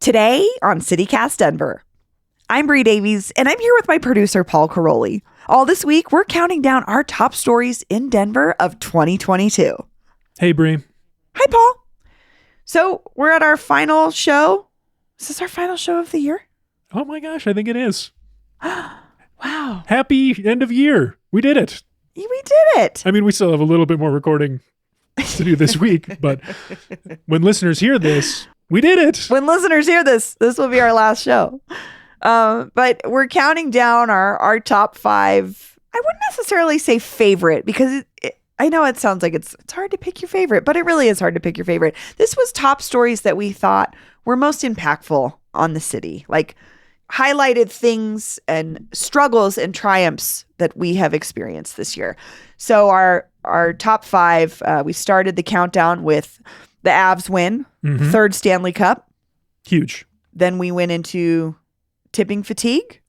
Today on CityCast Denver, I'm Bree Davies, and I'm here with my producer, Paul Caroli. All this week, we're counting down our top stories in Denver of 2022. Hey, Bree. Hi, Paul. So we're at our final show. Is this our final show of the year? Oh my gosh, I think it is. Wow. Happy end of year. We did it. We did it. I mean, we still have a little bit more recording to do this week, but when listeners hear this, we did it. When listeners hear this will be our last show. But we're counting down our top 5. I wouldn't necessarily say favorite because I know it sounds like it's hard to pick your favorite, but it really is hard to pick your favorite. This was top stories that we thought were most impactful on the city, like highlighted things and struggles and triumphs that we have experienced this year. So our top 5, we started the countdown with the Avs win, third Stanley Cup. Huge. Then we went into tipping fatigue,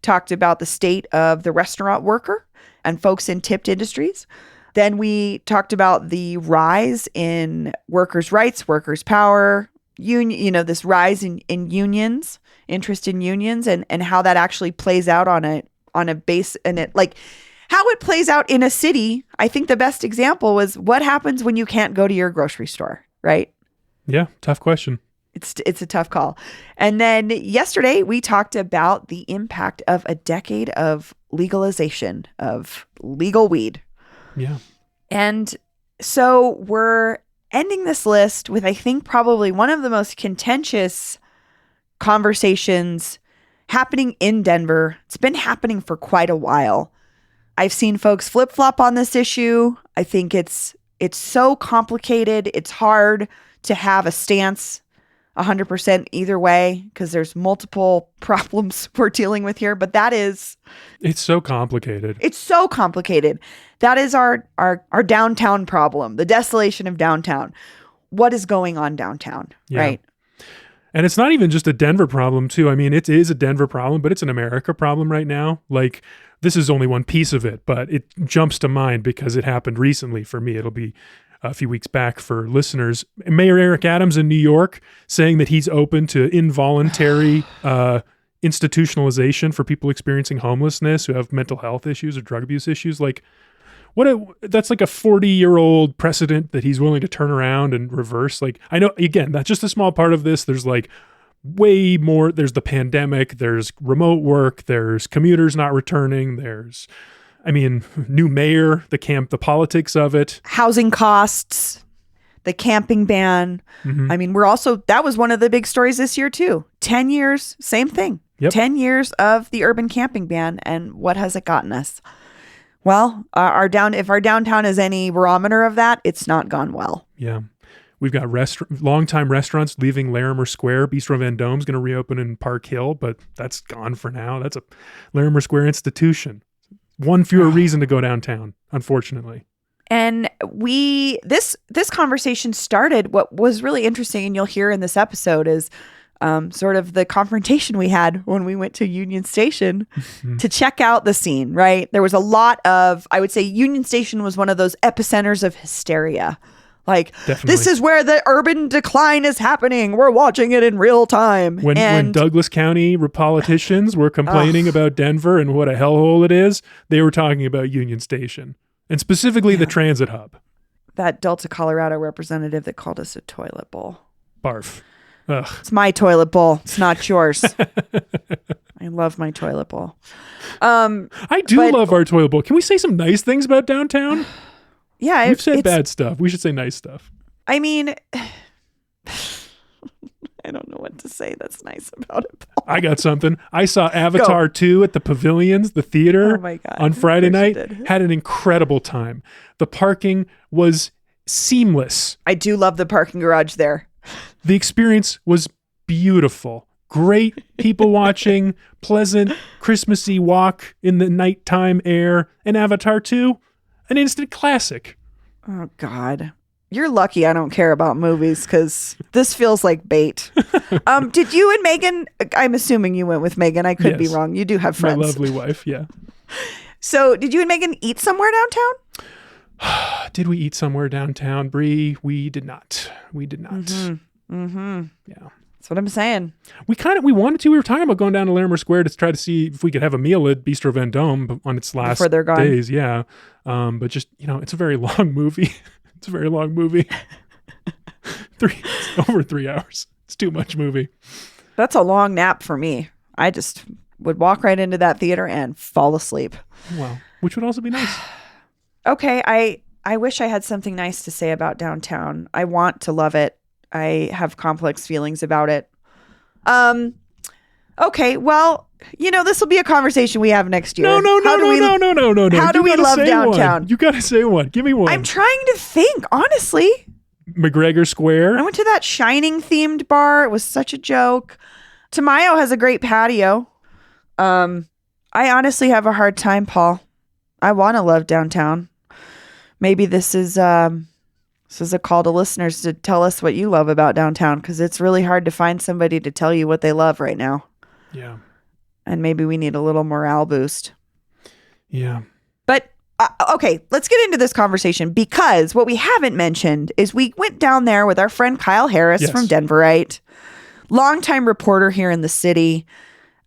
talked about the state of the restaurant worker and folks in tipped industries. Then we talked about the rise in workers' rights, workers' power, this rise in unions, interest in unions, and how that actually plays out on a base, and it like how it plays out in a city. I think the best example was what happens when you can't go to your grocery store, right? Yeah, tough question. It's a tough call. And then yesterday we talked about the impact of a decade of legalization of legal weed. Yeah. And so we're ending this list with, I think, probably one of the most contentious conversations happening in Denver. It's been happening for quite a while. I've seen folks flip-flop on this issue. I think it's so complicated. It's hard to have a stance 100% either way because there's multiple problems we're dealing with here. But it's so complicated. It's so complicated. That is our downtown problem, the desolation of downtown. What is going on downtown, right? And it's not even just a Denver problem, too. I mean, it is a Denver problem, but it's an America problem right now. Like, this is only one piece of it, but it jumps to mind because it happened recently for me. It'll be a few weeks back for listeners. Mayor Eric Adams in New York saying that he's open to involuntary institutionalization for people experiencing homelessness who have mental health issues or drug abuse issues. Like, that's like a 40-year-old precedent that he's willing to turn around and reverse. Like, I know, again, that's just a small part of this. There's like way more. There's the pandemic. There's remote work. There's commuters not returning. There's, new mayor, the politics of it. Housing costs, the camping ban. Mm-hmm. That was one of the big stories this year too. 10 years, same thing. Yep. 10 years of the urban camping ban. And what has it gotten us? Well, if our downtown is any barometer of that, it's not gone well. Yeah. We've got longtime restaurants leaving Larimer Square. Bistro Vendôme's going to reopen in Park Hill, but that's gone for now. That's a Larimer Square institution. One fewer reason to go downtown, unfortunately. And this conversation started, what was really interesting, and you'll hear in this episode, is sort of the confrontation we had when we went to Union Station to check out the scene, right? There was a lot of, I would say Union Station was one of those epicenters of hysteria. Like, definitely. This is where the urban decline is happening. We're watching it in real time. When Douglas County politicians were complaining about Denver and what a hellhole it is, they were talking about Union Station and specifically the transit hub. That Delta, Colorado representative that called us a toilet bowl. Barf. Ugh. It's my toilet bowl. It's not yours. I love my toilet bowl. I do love our toilet bowl. Can we say some nice things about downtown? Yeah. We've said bad stuff. We should say nice stuff. I mean, I don't know what to say that's nice about it, Paul. I got something. I saw Avatar 2 at the Pavilions, the theater, on Friday night. Had an incredible time. The parking was seamless. I do love the parking garage there. The experience was beautiful. Great people watching, pleasant, Christmassy walk in the nighttime air. And Avatar 2, an instant classic. Oh, God. You're lucky I don't care about movies because this feels like bait. Did you and Megan, I'm assuming you went with Megan. I could be wrong. You do have friends. My lovely wife, yeah. So did you and Megan eat somewhere downtown? Did we eat somewhere downtown, Bree? We did not. We did not. Mm-hmm. Mm-hmm. Yeah. That's what I'm saying. We wanted to. We were talking about going down to Larimer Square to try to see if we could have a meal at Bistro Vendome on its last Before they're gone. days. Yeah. But just, it's a very long movie. It's a very long movie. It's over 3 hours. It's too much movie. That's a long nap for me. I just would walk right into that theater and fall asleep. Wow. Which would also be nice. Okay. I wish I had something nice to say about downtown. I want to love it. I have complex feelings about it. Okay, well, this will be a conversation we have next year. No. How do we love downtown? You got to say one. Give me one. I'm trying to think, honestly. McGregor Square. I went to that Shining themed bar. It was such a joke. Tamayo has a great patio. I honestly have a hard time, Paul. I want to love downtown. Maybe this is a call to listeners to tell us what you love about downtown, because it's really hard to find somebody to tell you what they love right now. Yeah. And maybe we need a little morale boost. Yeah. But, okay, let's get into this conversation, because what we haven't mentioned is we went down there with our friend Kyle Harris from Denverite, longtime reporter here in the city.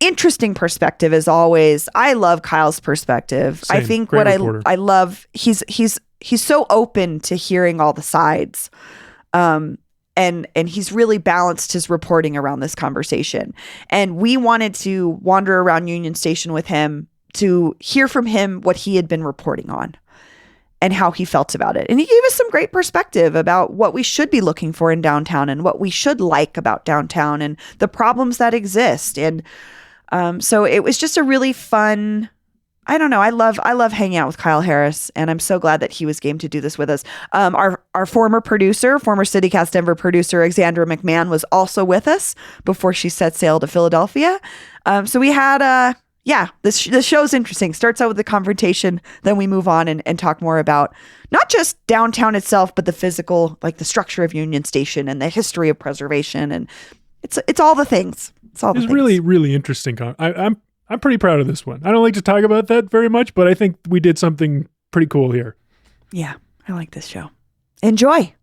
Interesting perspective as always. I love Kyle's perspective. Same. I think Great what reporter. I love, he's so open to hearing all the sides. And he's really balanced his reporting around this conversation. And we wanted to wander around Union Station with him to hear from him what he had been reporting on and how he felt about it. And he gave us some great perspective about what we should be looking for in downtown and what we should like about downtown and the problems that exist. And so it was just a really fun, I don't know. I love hanging out with Kyle Harris, and I'm so glad that he was game to do this with us. Our former producer, former CityCast Denver producer, Alexandra McMahon, was also with us before she set sail to Philadelphia. So we had, this show's interesting. Starts out with the confrontation, then we move on and talk more about not just downtown itself, but the physical, like the structure of Union Station and the history of preservation, and it's all the things. It's all the things. Really, really interesting. I'm pretty proud of this one. I don't like to talk about that very much, but I think we did something pretty cool here. Yeah, I like this show. Enjoy.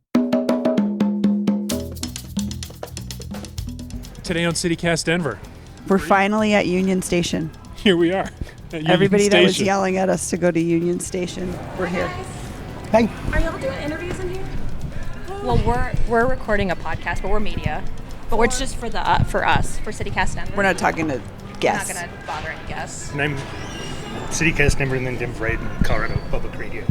Today on CityCast Denver. We're finally at Union Station. Here we are. Everybody that was yelling at us to go to Union Station, we're here. Hey. Are y'all doing interviews in here? Well, we're recording a podcast, but we're media. But it's just for us, for CityCast Denver. We're not talking to guests. We're not going to bother any guests. And I'm CityCast Denver and then Denverite and Colorado Public Radio.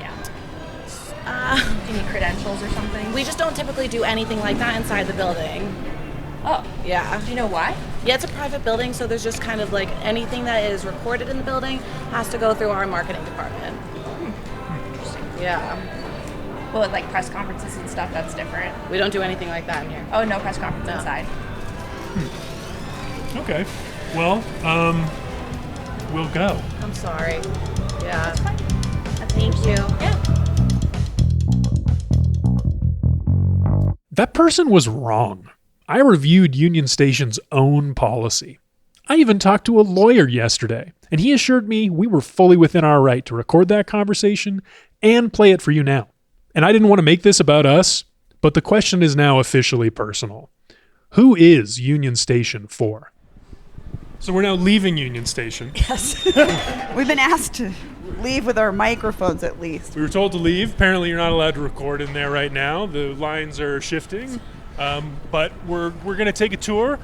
Yeah. Do you need credentials or something? We just don't typically do anything like that inside the building. Oh. Yeah. Do you know why? Yeah, it's a private building, so there's just kind of like anything that is recorded in the building has to go through our marketing department. Interesting. Yeah. Well, like press conferences and stuff, that's different. We don't do anything like that in here. Oh, no press conference inside. Okay. Well, we'll go. I'm sorry. Yeah. That's fine. Thank you. Yeah. That person was wrong. I reviewed Union Station's own policy. I even talked to a lawyer yesterday, and he assured me we were fully within our right to record that conversation and play it for you now. And I didn't want to make this about us, but the question is now officially personal. Who is Union Station for? So we're now leaving Union Station. Yes. We've been asked to leave with our microphones at least. We were told to leave. Apparently you're not allowed to record in there right now. The lines are shifting. But we're going to take a tour.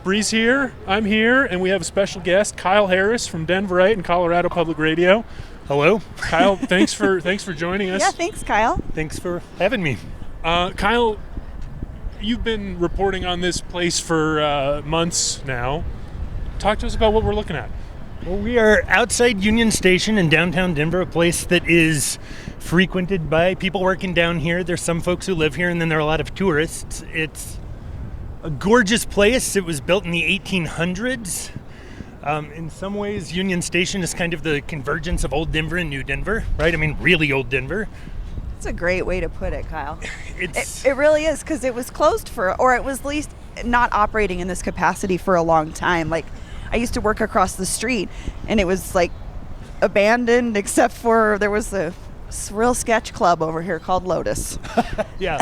Bree's here, I'm here, and we have a special guest, Kyle Harris from Denverite and Colorado Public Radio. Hello. Kyle, thanks for joining us. Yeah, thanks, Kyle. Thanks for having me. Kyle, you've been reporting on this place for months now. Talk to us about what we're looking at. Well, we are outside Union Station in downtown Denver, a place that is frequented by people working down here. There's some folks who live here, and then there are a lot of tourists. It's a gorgeous place. It was built in the 1800s. In some ways, Union Station is kind of the convergence of old Denver and new Denver, right? I mean, really old Denver. That's a great way to put it, Kyle. It really is, because it was closed or it was at least not operating in this capacity for a long time. Like, I used to work across the street, and it was like abandoned except for there was a real sketch club over here called Lotus. Yeah.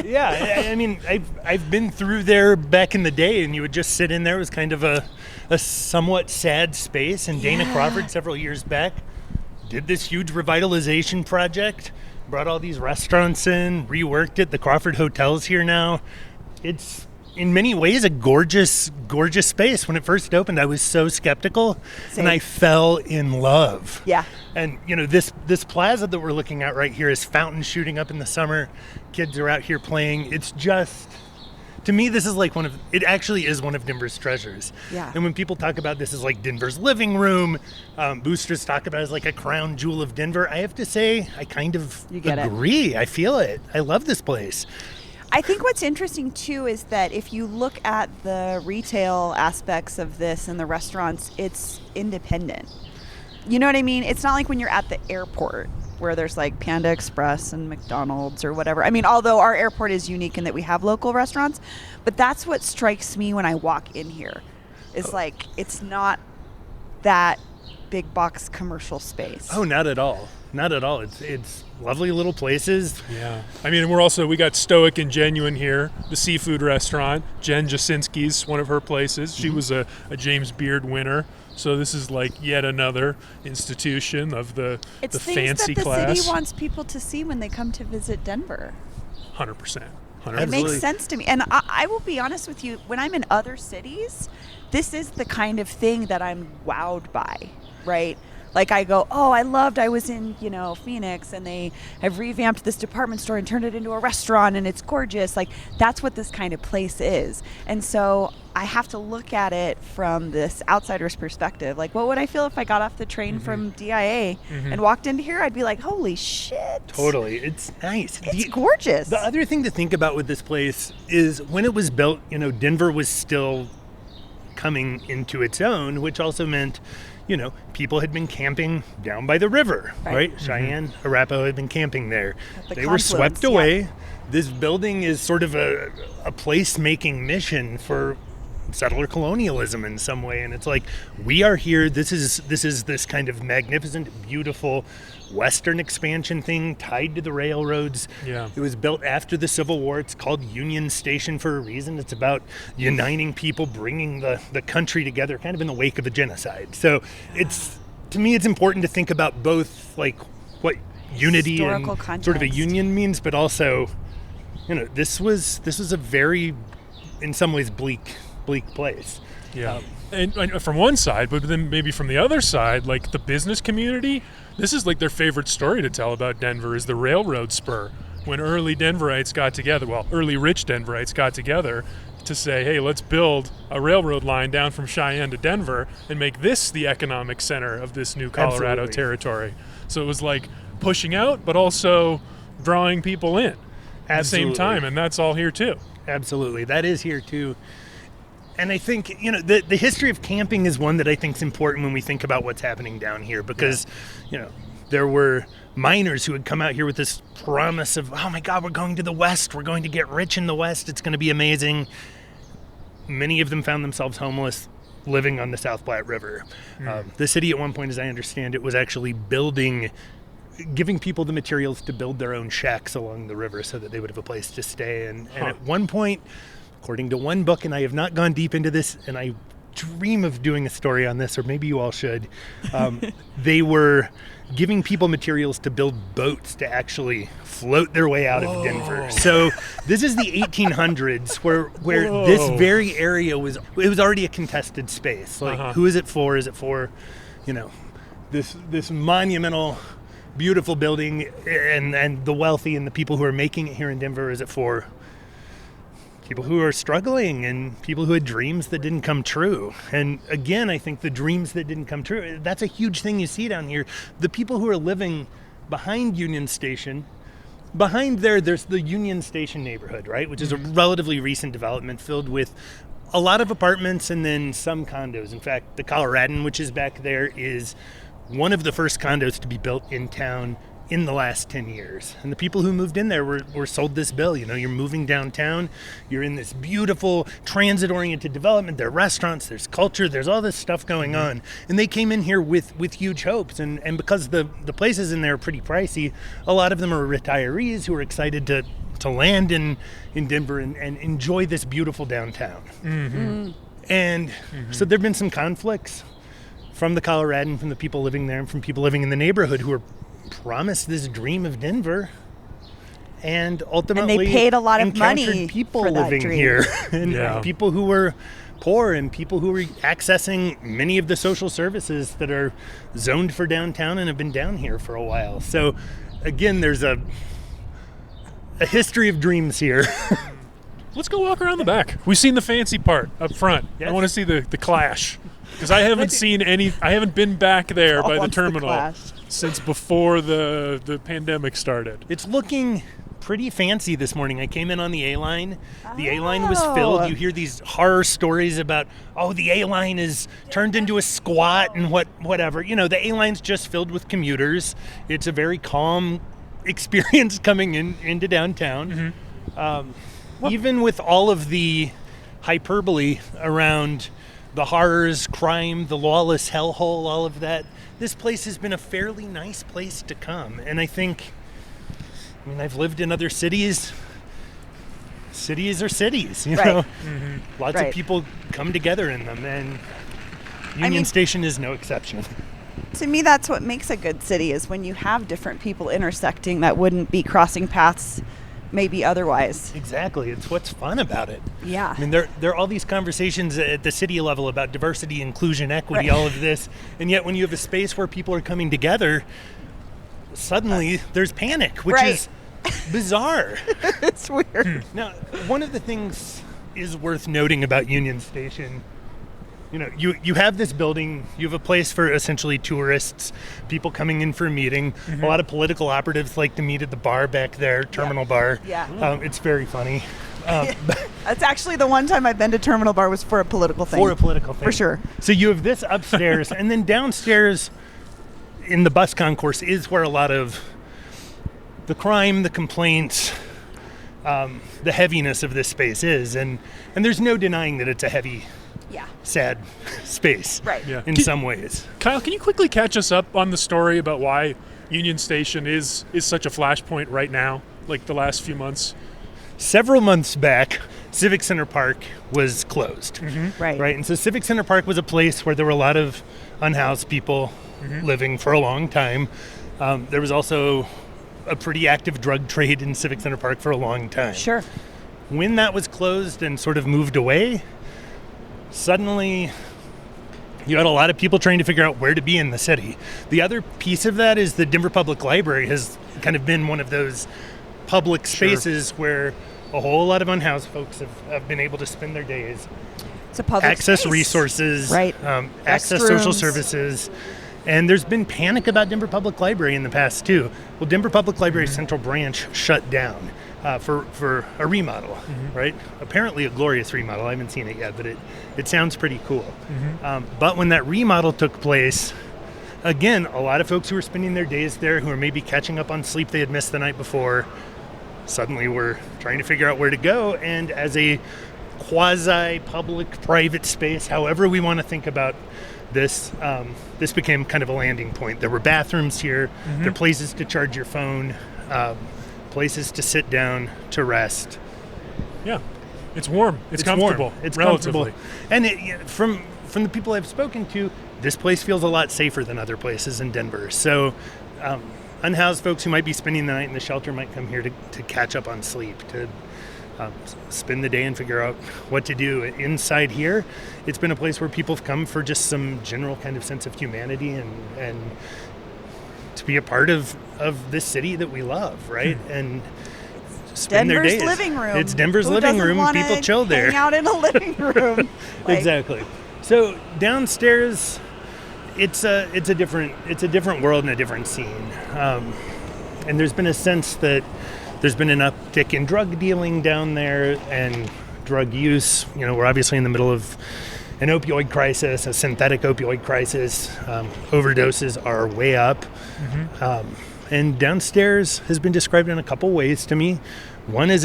Yeah. I mean, I've been through there back in the day, and you would just sit in there. It was kind of a somewhat sad space. And Dana Crawford, several years back, did this huge revitalization project, brought all these restaurants in, reworked it. The Crawford Hotel's here now. It's in many ways a gorgeous, gorgeous space. When it first opened, I was so skeptical, and I fell in love. Yeah. And, you know, this plaza that we're looking at right here is fountains shooting up in the summer. Kids are out here playing. It's just, to me, this is like it actually is one of Denver's treasures. Yeah. And when people talk about this as like Denver's living room, boosters talk about it as like a crown jewel of Denver, I have to say, I kind of agree. I feel it. I love this place. I think what's interesting, too, is that if you look at the retail aspects of this and the restaurants, it's independent. You know what I mean? It's not like when you're at the airport where there's like Panda Express and McDonald's or whatever. I mean, although our airport is unique in that we have local restaurants, but that's what strikes me when I walk in here. Is like, it's not that big box commercial space. Oh, not at all. Not at all. It's lovely little places. Yeah. I mean, we got Stoic and Genuine here, the seafood restaurant. Jen Jasinski's one of her places. She was a James Beard winner. So this is like yet another institution of the fancy class. It's things that the city wants people to see when they come to visit Denver. 100%. It makes sense to me. And I will be honest with you, when I'm in other cities, this is the kind of thing that I'm wowed by, right? Like I go, I was in, Phoenix, and they have revamped this department store and turned it into a restaurant, and it's gorgeous. Like, that's what this kind of place is. And so I have to look at it from this outsider's perspective. Like, what would I feel if I got off the train from DIA and walked into here? I'd be like, holy shit. Totally. It's nice. It's gorgeous. The other thing to think about with this place is when it was built, Denver was still coming into its own, which also meant, people had been camping down by the river, right? Cheyenne, Arapahoe had been camping there. They were swept away. This building is sort of a place-making mission for settler colonialism in some way, and it's like, we are here. This is this kind of magnificent, beautiful Western expansion thing tied to the railroads. Yeah. It was built after the Civil War. It's called Union Station for a reason. It's about uniting people, bringing the country together, kind of in the wake of a genocide. So to me, it's important to think about both, like, what unity historical and context. Sort of a union means, but also, this was a very, in some ways, bleak place. Yeah. And from one side, but then maybe from the other side, like the business community, this is like their favorite story to tell about Denver is the railroad spur. When early Denverites got together, early rich Denverites got together to say, hey, let's build a railroad line down from Cheyenne to Denver and make this the economic center of this new Colorado territory. So it was like pushing out, but also drawing people in at the same time. And that's all here too. Absolutely. That is here too. And I think, the history of camping is one that I think is important when we think about what's happening down here because, there were miners who had come out here with this promise of, oh my God, we're going to the West. We're going to get rich in the West. It's going to be amazing. Many of them found themselves homeless living on the South Platte River. The city at one point, as I understand it, was actually giving people the materials to build their own shacks along the river so that they would have a place to stay. And at one point, according to one book, and I have not gone deep into this, and I dream of doing a story on this, or maybe you all should, they were giving people materials to build boats to actually float their way out of Denver. So this is the 1800s where this very area was already a contested space. Like, who is it for? Is it for, this monumental, beautiful building and the wealthy and the people who are making it here in Denver? Is it for people who are struggling and people who had dreams that didn't come true? And again, I think the dreams that didn't come true, that's a huge thing you see down here. The people who are living behind Union Station, there's the Union Station neighborhood, right? Which is a relatively recent development filled with a lot of apartments and then some condos. In fact, the Coloradan, which is back there, is one of the first condos to be built in town in the last 10 years. And the people who moved in there were sold this bill. You know, you're moving downtown, you're in this beautiful transit-oriented development, there are restaurants, there's culture, there's all this stuff going on. And they came in here with huge hopes. And because the places in there are pretty pricey, a lot of them are retirees who are excited to land in Denver and enjoy this beautiful downtown. And so there have been some conflicts from the Coloradan, from the people living there, and from people living in the neighborhood who were promised this dream of Denver, and ultimately they paid a lot of encountered money people for that living dream. here, and people who were poor, and people who were accessing many of the social services that are zoned for downtown and have been down here for a while. So again, there's a history of dreams here. Let's go walk around the back. We've seen the fancy part up front. Yes. I want to see the clash, because I haven't seen any. I haven't been back there by the wants the terminal clash. since before the pandemic started. It's looking pretty fancy this morning. I came in on the A-line. The A-line was filled. You hear these horror stories about, the A-line is turned into a squat and whatever. You know, the A-line's just filled with commuters. It's a very calm experience coming into downtown. Even with all of the hyperbole around the horrors, crime, the lawless hellhole, all of that, this place has been a fairly nice place to come. And I think, I've lived in other cities. Cities are cities, you know. Lots of people come together in them, and Union Station is no exception. To me, that's what makes a good city, is when you have different people intersecting that wouldn't be crossing paths maybe otherwise. Exactly. It's what's fun about it. Yeah. There are all these conversations at the city level about diversity, inclusion, equity, all of this. And yet when you have a space where people are coming together, suddenly there's panic, which is bizarre. It's weird. Now, one of the things is worth noting about Union Station. You have this building, you have a place for essentially tourists, people coming in for a meeting. A lot of political operatives like to meet at the bar back there, Terminal Bar. Yeah. It's very funny. That's actually the one time I've been to Terminal Bar was for a political thing. For a political thing. For sure. So you have this upstairs, and then downstairs in the bus concourse is where a lot of the crime, the complaints, the heaviness of this space is. And there's no denying that it's a heavy, sad space in some ways. Kyle, can you quickly catch us up on the story about why Union Station is such a flashpoint right now, like the last few months? Several months back, Civic Center Park was closed. Right. And so Civic Center Park was a place where there were a lot of unhoused people living for a long time. There was also a pretty active drug trade in Civic Center Park for a long time. Sure. When that was closed and sort of moved away, suddenly you had a lot of people trying to figure out where to be in the city. The other piece of that is the Denver Public Library has kind of been one of those public spaces where a whole lot of unhoused folks have been able to spend their days. It's a public access space. Resources, access Restrooms. social services. And there's been panic about Denver Public Library in the past too. Well, Denver Public Library's Central Branch shut down for a remodel, right? Apparently a glorious remodel. I haven't seen it yet, but it sounds pretty cool. But when that remodel took place, again, a lot of folks who were spending their days there, who were maybe catching up on sleep they had missed the night before, suddenly were trying to figure out where to go. And as a quasi-public private space, however we want to think about this, this became kind of a landing point. There were bathrooms here. There are places to charge your phone, places to sit down, to rest. Yeah. It's warm. It's comfortable. Warm. It's relatively. comfortable. And from the people I've spoken to, this place feels a lot safer than other places in Denver. So unhoused folks who might be spending the night in the shelter might come here to catch up on sleep, to spend the day and figure out what to do. Inside here, it's been a place where people have come for just some general kind of sense of humanity and to be a part of this city that we love, right? And spend Denver's their days. Living room. It's Denver's Who living doesn't room. wanna People chill there. Hang out in a living room. Exactly. So downstairs, it's a different world and a different scene. And there's been a sense that there's been an uptick in drug dealing down there and drug use. We're obviously in the middle of an opioid crisis, a synthetic opioid crisis. Overdoses are way up. And downstairs has been described in a couple ways to me. One is,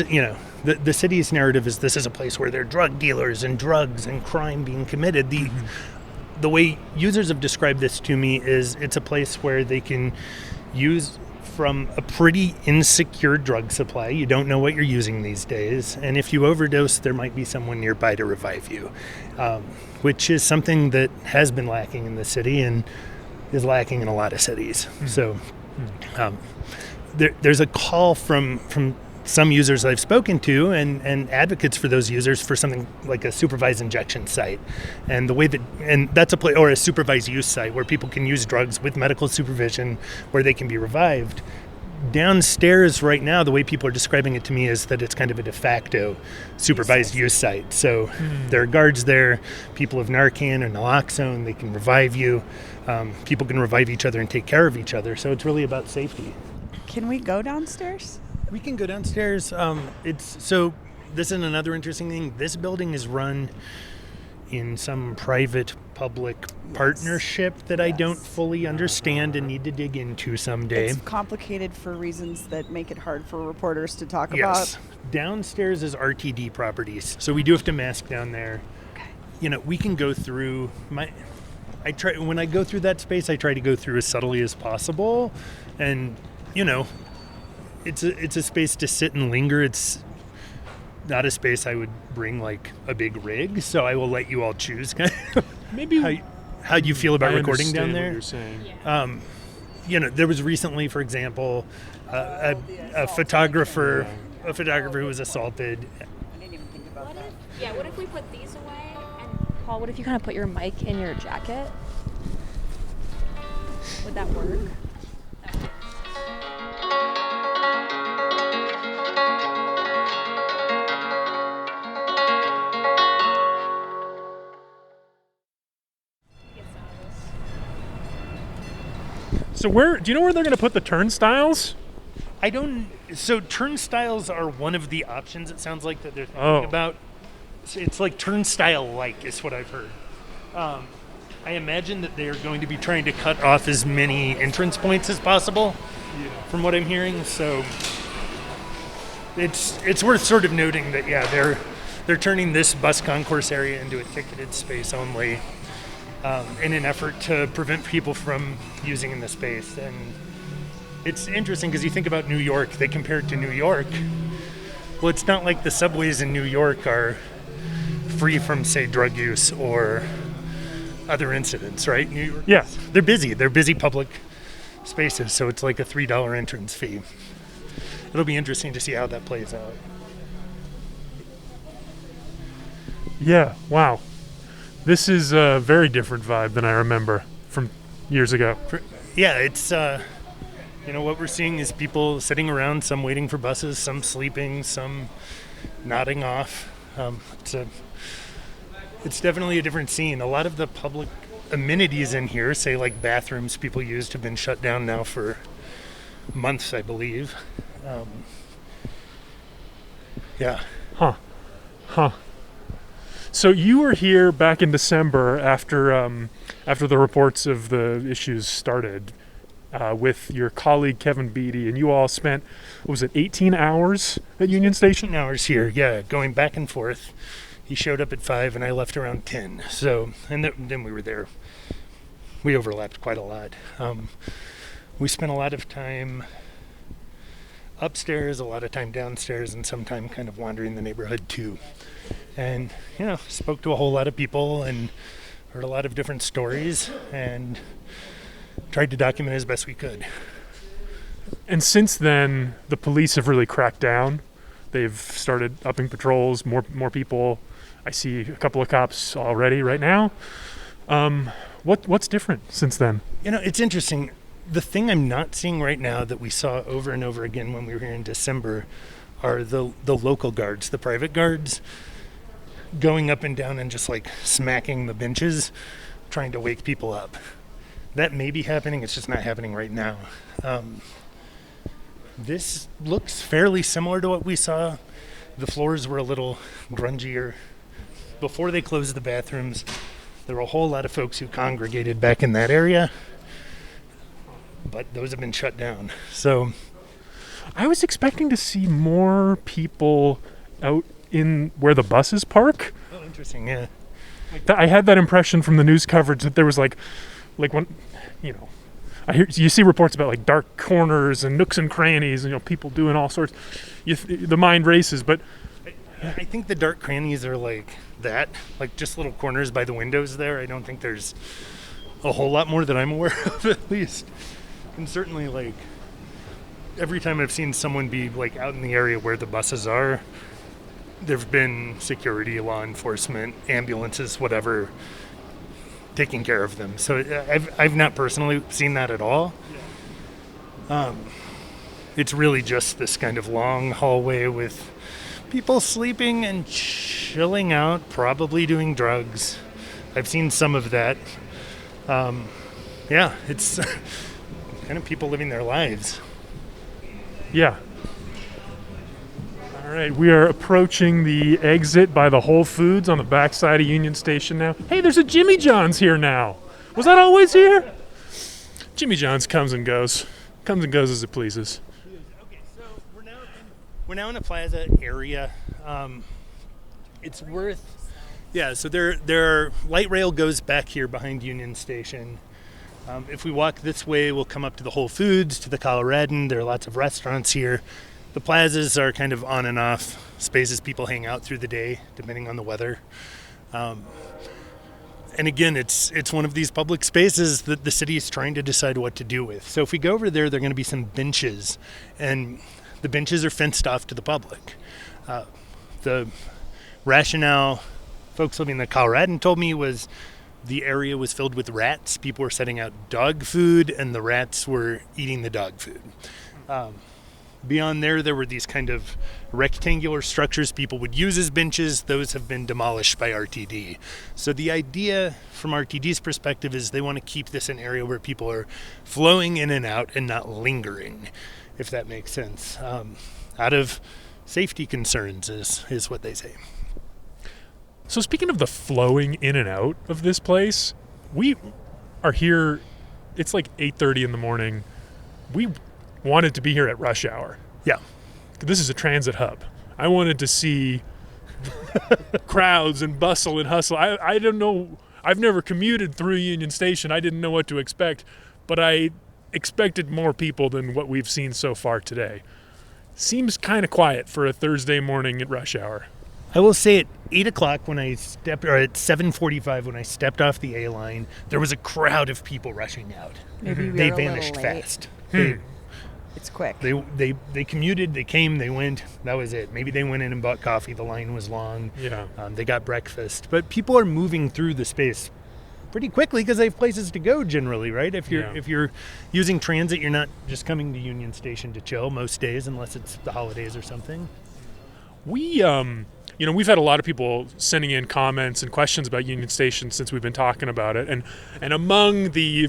the city's narrative is this is a place where there are drug dealers and drugs and crime being committed. The way users have described this to me is it's a place where they can use from a pretty insecure drug supply. You don't know what you're using these days. And if you overdose, there might be someone nearby to revive you, which is something that has been lacking in the city and is lacking in a lot of cities. So there's a call from some users I've spoken to and advocates for those users for something like a supervised injection site, and that's a place, or a supervised use site where people can use drugs with medical supervision, where they can be revived. Downstairs right now, the way people are describing it to me is that it's kind of a de facto supervised use site. So there are guards there, people have Narcan or naloxone, they can revive you. People can revive each other and take care of each other. So it's really about safety. Can we go downstairs? We can go downstairs. This is another interesting thing. This building is run in some private-public partnership that I don't fully understand and need to dig into someday. It's complicated for reasons that make it hard for reporters to talk Yes. about. Downstairs is RTD Properties, so we do have to mask down there. Okay. We can go through when I go through that space, I try to go through as subtly as possible, and it's a space to sit and linger. It's not a space I would bring like a big rig, so I will let you all choose Maybe how you feel about recording down there. What you're saying. There was recently, for example, a photographer who was assaulted. I didn't even think about that. What if we put these away? And Paul, what if you kind of put your mic in your jacket? Would that work? So do you know where they're going to put the turnstiles? I don't. So turnstiles are one of the options. It sounds like that they're thinking about. So it's like turnstile-like is what I've heard. I imagine that they're going to be trying to cut off as many entrance points as possible, from what I'm hearing. So it's worth sort of noting that they're turning this bus concourse area into a ticketed space only, in an effort to prevent people from using in the space. And it's interesting because you think about New York, they compare it to New York. Well, it's not like the subways in New York are free from, say, drug use or other incidents, right? New York, Yes. They're busy public spaces, so it's like a $3 entrance fee. It'll be interesting to see how that plays out. Yeah, wow. This is a very different vibe than I remember from years ago. Yeah, it's, what we're seeing is people sitting around, some waiting for buses, some sleeping, some nodding off. It's definitely a different scene. A lot of the public amenities in here, say like bathrooms people used, have been shut down now for months, I believe. Yeah. Huh. So you were here back in December after the reports of the issues started with your colleague Kevin Beatty, and you all spent, 18 hours at Union Station? 18 hours here, yeah, going back and forth. He showed up at 5 and I left around 10. So, and then we were there. We overlapped quite a lot. We spent a lot of time upstairs, a lot of time downstairs, and some time kind of wandering the neighborhood too. And, spoke to a whole lot of people and heard a lot of different stories and tried to document as best we could. And since then, the police have really cracked down. They've started upping patrols, more people. I see a couple of cops already right now. What's different since then? It's interesting. The thing I'm not seeing right now that we saw over and over again when we were here in December are the local guards, the private guards, going up and down and just like smacking the benches, trying to wake people up. That may be happening. It's just not happening right now. This looks fairly similar to what we saw. The floors were a little grungier. Before they closed the bathrooms, there were a whole lot of folks who congregated back in that area. but those have been shut down. So I was expecting to see more people out in where the buses park. oh, interesting. Yeah. I had that impression from the news coverage that there was like when, you see reports about like dark corners and nooks and crannies and people doing all sorts. The mind races, but I think the dark crannies are like that, like just little corners by the windows there. I don't think there's a whole lot more that I'm aware of, at least. And certainly, like, every time I've seen someone be like out in the area where the buses are, there've been security, law enforcement, ambulances, whatever, taking care of them. So I've not personally seen that at all. It's really just this kind of long hallway with people sleeping and chilling out, probably doing drugs. I've seen some of that. It's kind of people living their lives. yeah. All right, we are approaching the exit by the Whole Foods on the backside of Union Station now. Hey, there's a Jimmy John's here now. Was that always here? Jimmy John's comes and goes as it pleases. Okay, so we're now in a plaza area. It's worth, so there light rail goes back here behind Union Station. If we walk this way, we'll come up to the Whole Foods, to the Coloradan. There are lots of restaurants here. The plazas are kind of on and off spaces people hang out through the day, depending on the weather. And again, it's one of these public spaces that the city is trying to decide what to do with. So if we go over there are going to be some benches, and the benches are fenced off to the public. The rationale folks living in the Coloradan told me was the area was filled with rats. People were setting out dog food, and the rats were eating the dog food. Beyond there were these kind of rectangular structures people would use as benches. Those have been demolished by RTD. So the idea from RTD's perspective is they want to keep this an area where people are flowing in and out and not lingering, if that makes sense. Out of safety concerns is what they say. So speaking of the flowing in and out of this place, we are here. It's like 8:30 in the morning. We wanted to be here at rush hour. Yeah. This is a transit hub. I wanted to see crowds and bustle and hustle. I don't know. I've never commuted through Union Station. I didn't know what to expect, but I expected more people than what we've seen so far today. Seems kind of quiet for a Thursday morning at rush hour. I will say at 8 o'clock or at 7:45 when I stepped off the A line, there was a crowd of people rushing out. Maybe They vanished fast. It's quick. They commuted, they came, they went, that was it. Maybe they went in and bought coffee, the line was long. Yeah. They got breakfast. But people are moving through the space pretty quickly because they have places to go generally, right? If you're using transit, you're not just coming to Union Station to chill most days unless it's the holidays or something. We've had a lot of people sending in comments and questions about Union Station since we've been talking about it. And among the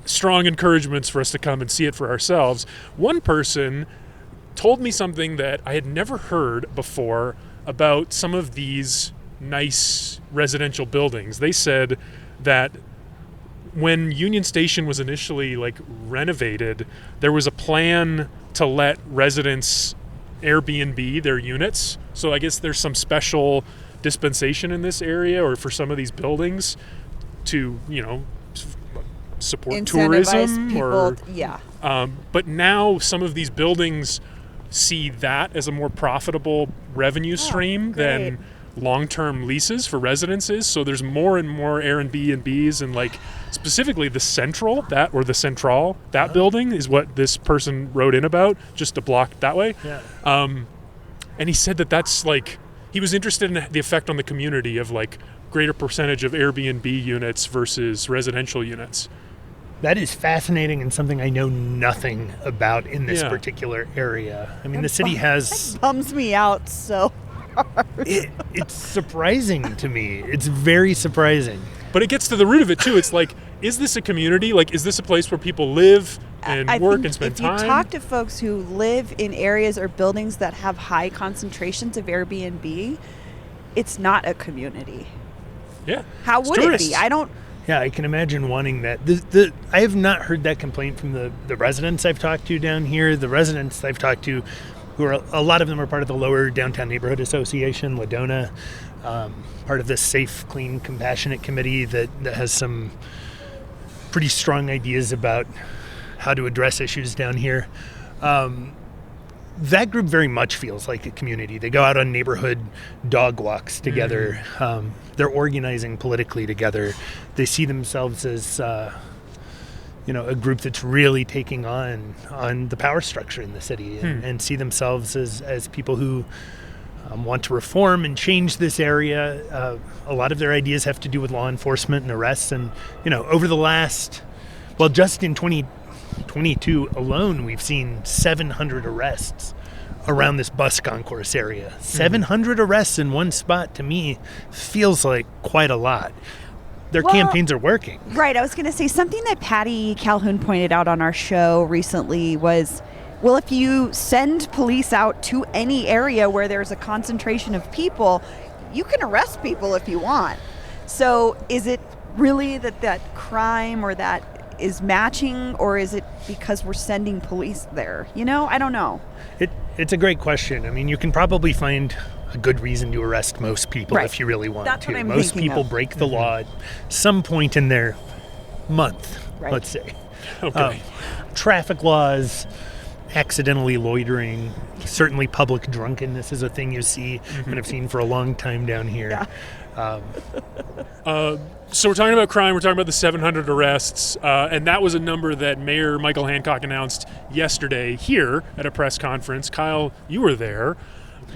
strong encouragements for us to come and see it for ourselves, one person told me something that I had never heard before about some of these nice residential buildings. They said that when Union Station was initially renovated, there was a plan to let residents Airbnb their units. So I guess there's some special dispensation in this area or for some of these buildings to, support Incentivize tourism people, but now some of these buildings see that as a more profitable revenue stream than long-term leases for residences. So there's more and more Airbnbs and specifically the Central that building is what this person wrote in about, just a block that way. Yeah. And he said that's he was interested in the effect on the community of greater percentage of Airbnb units versus residential units. That is fascinating and something I know nothing about in this particular area. I mean, the city has... That bums me out so hard. It's surprising to me. It's very surprising. But it gets to the root of it, too. It's is this a community? Is this a place where people live and work and spend time? If you talk to folks who live in areas or buildings that have high concentrations of Airbnb, it's not a community. Yeah. How would it be? Yeah, I can imagine wanting that. I have not heard that complaint from the residents I've talked to down here. The residents I've talked to, a lot of them are part of the Lower Downtown Neighborhood Association, LaDona, part of this Safe, Clean, Compassionate Committee that has some pretty strong ideas about how to address issues down here. That group very much feels like a community. They go out on neighborhood dog walks together. They're organizing politically together. They see themselves as, a group that's really taking on the power structure in the city and see themselves as people who want to reform and change this area. A lot of their ideas have to do with law enforcement and arrests. And, over the last, just in 2022 alone, we've seen 700 arrests around this bus concourse area. 700 arrests in one spot, to me, feels like quite a lot. Their campaigns are working. Right. I was going to say something that Patty Calhoun pointed out on our show recently was, well, if you send police out to any area where there's a concentration of people, you can arrest people if you want. So is it really that crime or that is matching, or is it because we're sending police there? I don't know. It's a great question. I mean, you can probably find a good reason to arrest most people if you really want That's to. What I'm most thinking people of. break the law at some point in their month, let's say. Okay. Traffic laws, accidentally loitering, certainly public drunkenness is a thing you see and have seen for a long time down here. Yeah. So we're talking about crime. We're talking about the 700 arrests, and that was a number that Mayor Michael Hancock announced yesterday here at a press conference. Kyle, you were there.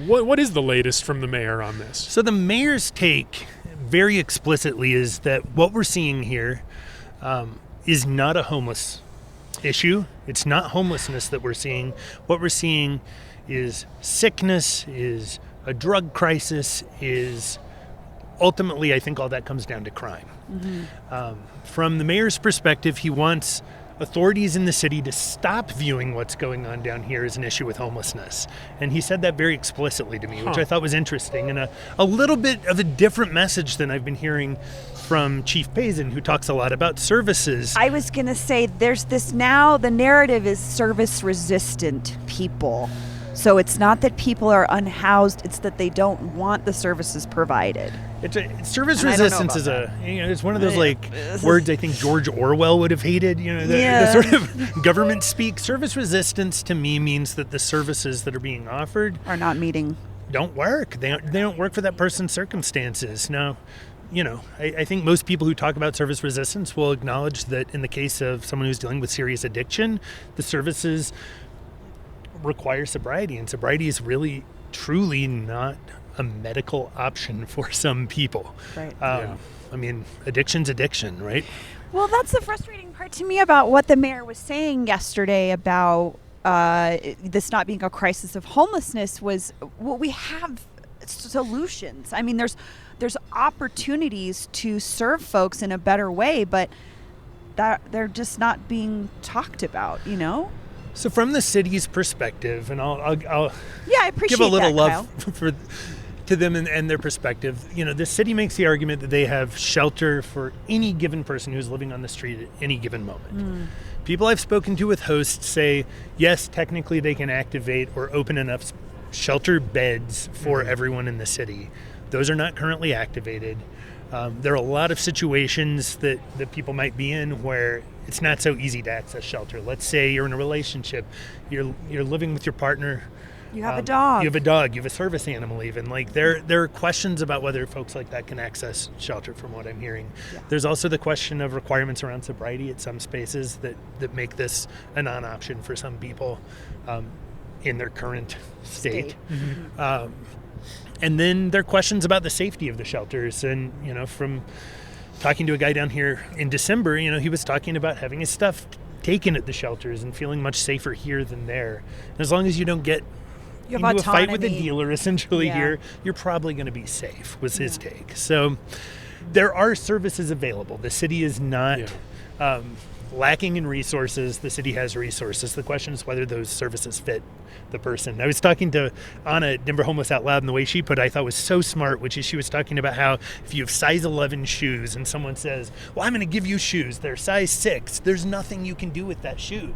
What is the latest from the mayor on this? So the mayor's take very explicitly is that what we're seeing here is not a homeless issue. It's not homelessness that we're seeing. What we're seeing is sickness, is a drug crisis, is ultimately, I think all that comes down to crime. From the mayor's perspective, he wants authorities in the city to stop viewing what's going on down here as an issue with homelessness. And he said that very explicitly to me, which I thought was interesting, and a little bit of a different message than I've been hearing from Chief Pazin, who talks a lot about services. I was going to say, there's this now, the narrative is service-resistant people. So it's not that people are unhoused, it's that they don't want the services provided. Service resistance is it's one of those words I think George Orwell would have hated. The sort of government speak. Service resistance to me means that the services that are being offered Are not meeting. Don't work. They don't work for that person's circumstances. Now, I think most people who talk about service resistance will acknowledge that in the case of someone who's dealing with serious addiction, the services require sobriety, and sobriety is really, truly not a medical option for some people. Right. Yeah. I mean, addiction's addiction, right? Well, that's the frustrating part to me about what the mayor was saying yesterday about this not being a crisis of homelessness was, well, we have solutions. I mean, there's opportunities to serve folks in a better way, but that they're just not being talked about, So from the city's perspective, and I'll I appreciate give a little that, love to them and their perspective. The city makes the argument that they have shelter for any given person who's living on the street at any given moment. People I've spoken to with hosts say, yes, technically they can activate or open enough shelter beds for everyone in the city. Those are not currently activated. There are a lot of situations that people might be in where it's not so easy to access shelter. Let's say you're in a relationship, you're living with your partner. You have a dog. You have a dog. You have a service animal even. There are questions about whether folks like that can access shelter from what I'm hearing. Yeah. There's also the question of requirements around sobriety at some spaces that make this a non-option for some people in their current state. And then there are questions about the safety of the shelters. And, from talking to a guy down here in December, he was talking about having his stuff taken at the shelters and feeling much safer here than there. And as long as you don't get into a fight with a dealer essentially here, you're probably going to be safe, was his take. So there are services available. The city is not lacking in resources. The city has resources. The question is whether those services fit the person. I was talking to Anna at Denver Homeless Out Loud, and the way she put it, I thought was so smart, which is she was talking about how if you have size 11 shoes and someone says, well, I'm going to give you shoes, they're size 6, there's nothing you can do with that shoe.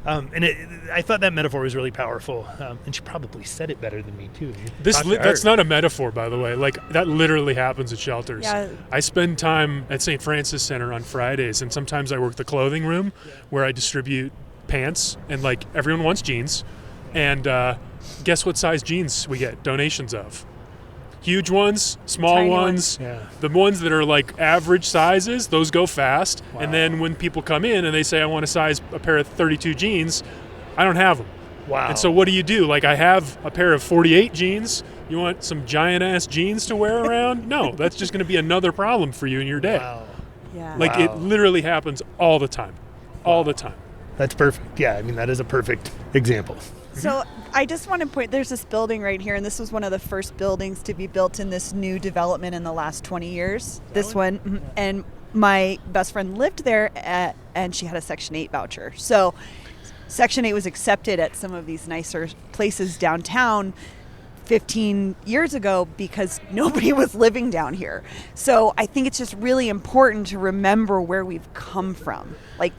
I thought that metaphor was really powerful, and she probably said it better than me too. That's not a metaphor, by the way. Like, that literally happens at shelters. Yeah. I spend time at St. Francis Center on Fridays, and sometimes I work the clothing room where I distribute pants, and like everyone wants jeans, and guess what size jeans we get donations of? Huge ones, small Tiny ones. Yeah. The ones that are like average sizes, those go fast. Wow. And then when people come in and they say, I want to size a pair of 32 jeans, I don't have them. Wow. And so what do? Like, I have a pair of 48 jeans. You want some giant-ass jeans to wear around? No, that's just going to be another problem for you in your day. Wow. Yeah. Like, it literally happens all the time. All the time. That's perfect. Yeah, I mean, that is a perfect example. So I just want to point, there's this building right here, and this was one of the first buildings to be built in this new development in the last 20 years. This one, and my best friend lived there, and she had a Section 8 voucher. So Section 8 was accepted at some of these nicer places downtown 15 years ago because nobody was living down here. So I think it's just really important to remember where we've come from. Like,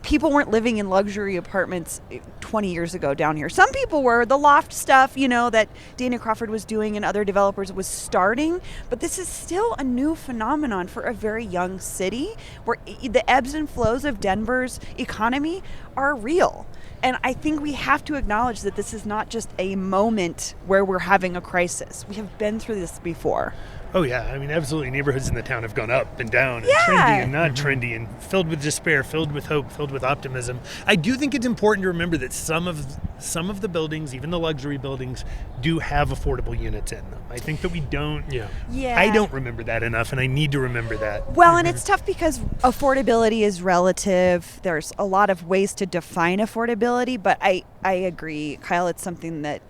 people weren't living in luxury apartments 20 years ago down here. Some people were. The loft stuff, you know, that Dana Crawford was doing and other developers was starting. But this is still a new phenomenon for a very young city where the ebbs and flows of Denver's economy are real. And I think we have to acknowledge that this is not just a moment where we're having a crisis. We have been through this before. Oh, yeah. I mean, absolutely. Neighborhoods in the town have gone up and down, and Yeah. trendy and not trendy, and filled with despair, filled with hope, filled with optimism. I do think it's important to remember that some of the buildings, even the luxury buildings, do have affordable units in them. I think that we don't. Yeah. I don't remember that enough, and I need to remember that. Well, and it's tough because affordability is relative. There's a lot of ways to define affordability, but I agree, Kyle, it's something that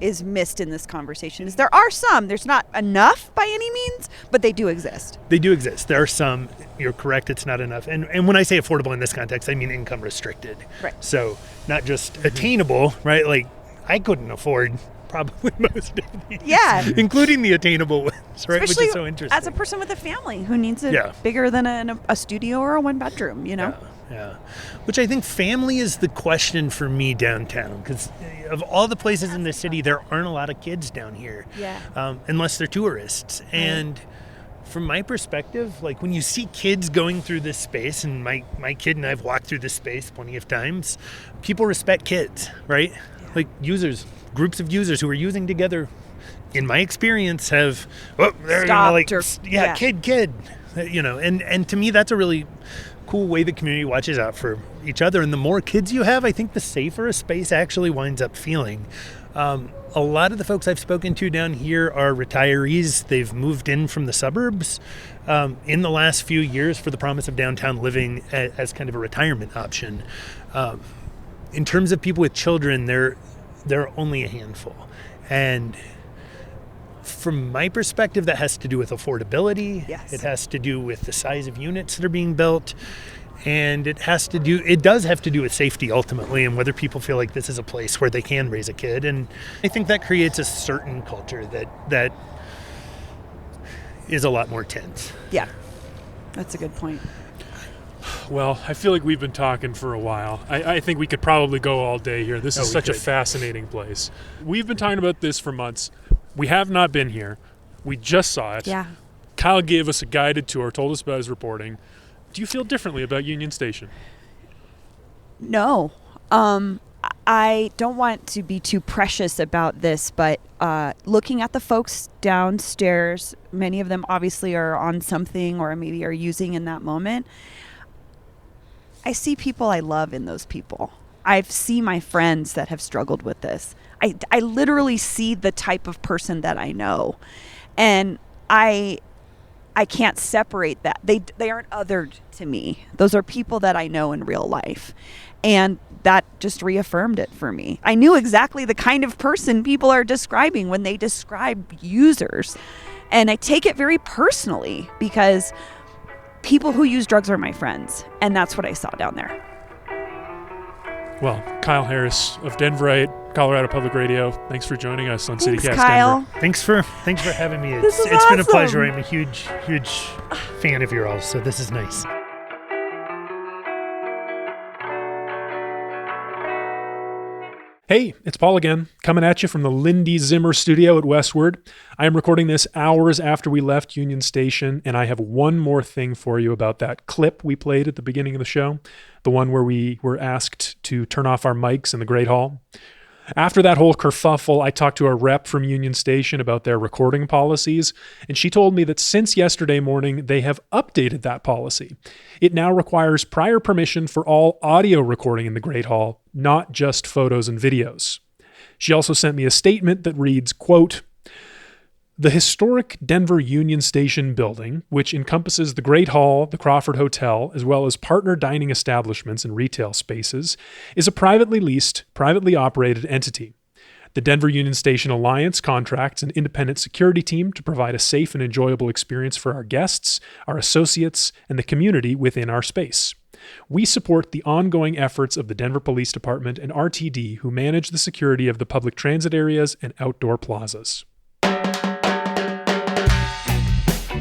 is missed in this conversation. Is there are some. There's not enough by any means, but they do exist. They do exist. There are some. You're correct. It's not enough. And when I say affordable in this context, I mean income restricted. Right. So not just attainable, right? Like, I couldn't afford probably most of these. Yeah. Including the attainable ones, right? Especially Which is so interesting. as a person with a family who needs it Yeah. bigger than a studio or a one bedroom, you know? Yeah. Which I think family is the question for me downtown, because of all the places in the city, there aren't a lot of kids down here. Yeah. Unless they're tourists. And from my perspective, like, when you see kids going through this space, and my kid and I have walked through this space plenty of times, people respect kids, right? Yeah. Like, users, groups of users who are using together, in my experience, have kid, you know, and to me that's a really cool way the community watches out for each other. And the more kids you have, I think the safer a space actually winds up feeling. A lot of the folks I've spoken to down here are retirees. They've moved in from the suburbs in the last few years for the promise of downtown living as kind of a retirement option. In terms of people with children, they're only a handful. And from my perspective, that has to do with affordability. Yes. It has to do with the size of units that are being built. And it does have to do with safety ultimately, and whether people feel like this is a place where they can raise a kid. And I think that creates a certain culture that is a lot more tense. Yeah. That's a good point. Well, I feel like we've been talking for a while. I think we could probably go all day here. This is such a fascinating place. We've been talking about this for months. We have not been here. We just saw it. Yeah. Kyle gave us a guided tour, told us about his reporting. Do you feel differently about Union Station? No. I don't want to be too precious about this, but looking at the folks downstairs, many of them obviously are on something or maybe are using in that moment. I see people I love in those people. I see my friends that have struggled with this. I literally see the type of person that I know. And I can't separate that. They aren't othered to me. Those are people that I know in real life. And that just reaffirmed it for me. I knew exactly the kind of person people are describing when they describe users. And I take it very personally because people who use drugs are my friends. And that's what I saw down there. Well, Kyle Harris of Denverite, Colorado Public Radio. Thanks for joining us on Thanks, CityCast Kyle. Denver. Thanks for having me. This is It's been a awesome. pleasure. I'm a huge fan of yours, so this is nice. Hey, it's Paul again, coming at you from the Lindy Zimmer studio at Westward. I am recording this hours after we left Union Station, and I have one more thing for you about that clip we played at the beginning of the show, the one where we were asked to turn off our mics in the Great Hall. After that whole kerfuffle, I talked to a rep from Union Station about their recording policies, and she told me that since yesterday morning, they have updated that policy. It now requires prior permission for all audio recording in the Great Hall, not just photos and videos. She also sent me a statement that reads, quote, "The historic Denver Union Station building, which encompasses the Great Hall, the Crawford Hotel, as well as partner dining establishments and retail spaces, is a privately leased, privately operated entity. The Denver Union Station Alliance contracts an independent security team to provide a safe and enjoyable experience for our guests, our associates, and the community within our space. We support the ongoing efforts of the Denver Police Department and RTD, who manage the security of the public transit areas and outdoor plazas."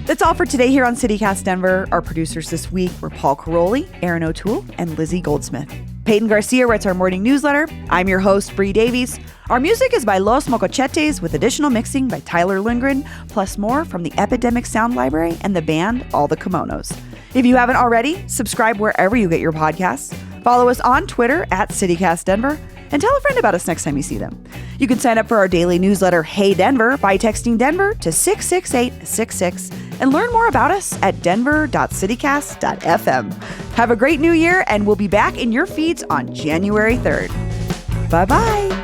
That's all for today here on CityCast Denver. Our producers this week were Paul Caroli, Aaron O'Toole, and Lizzie Goldsmith. Peyton Garcia writes our morning newsletter. I'm your host, Bree Davies. Our music is by Los Mocochetes with additional mixing by Tyler Lindgren, plus more from the Epidemic Sound Library and the band All the Kimonos. If you haven't already, subscribe wherever you get your podcasts. Follow us on Twitter at CityCast Denver. And tell a friend about us next time you see them. You can sign up for our daily newsletter, Hey Denver, by texting Denver to 66866 and learn more about us at denver.citycast.fm. Have a great new year, and we'll be back in your feeds on January 3rd. Bye-bye.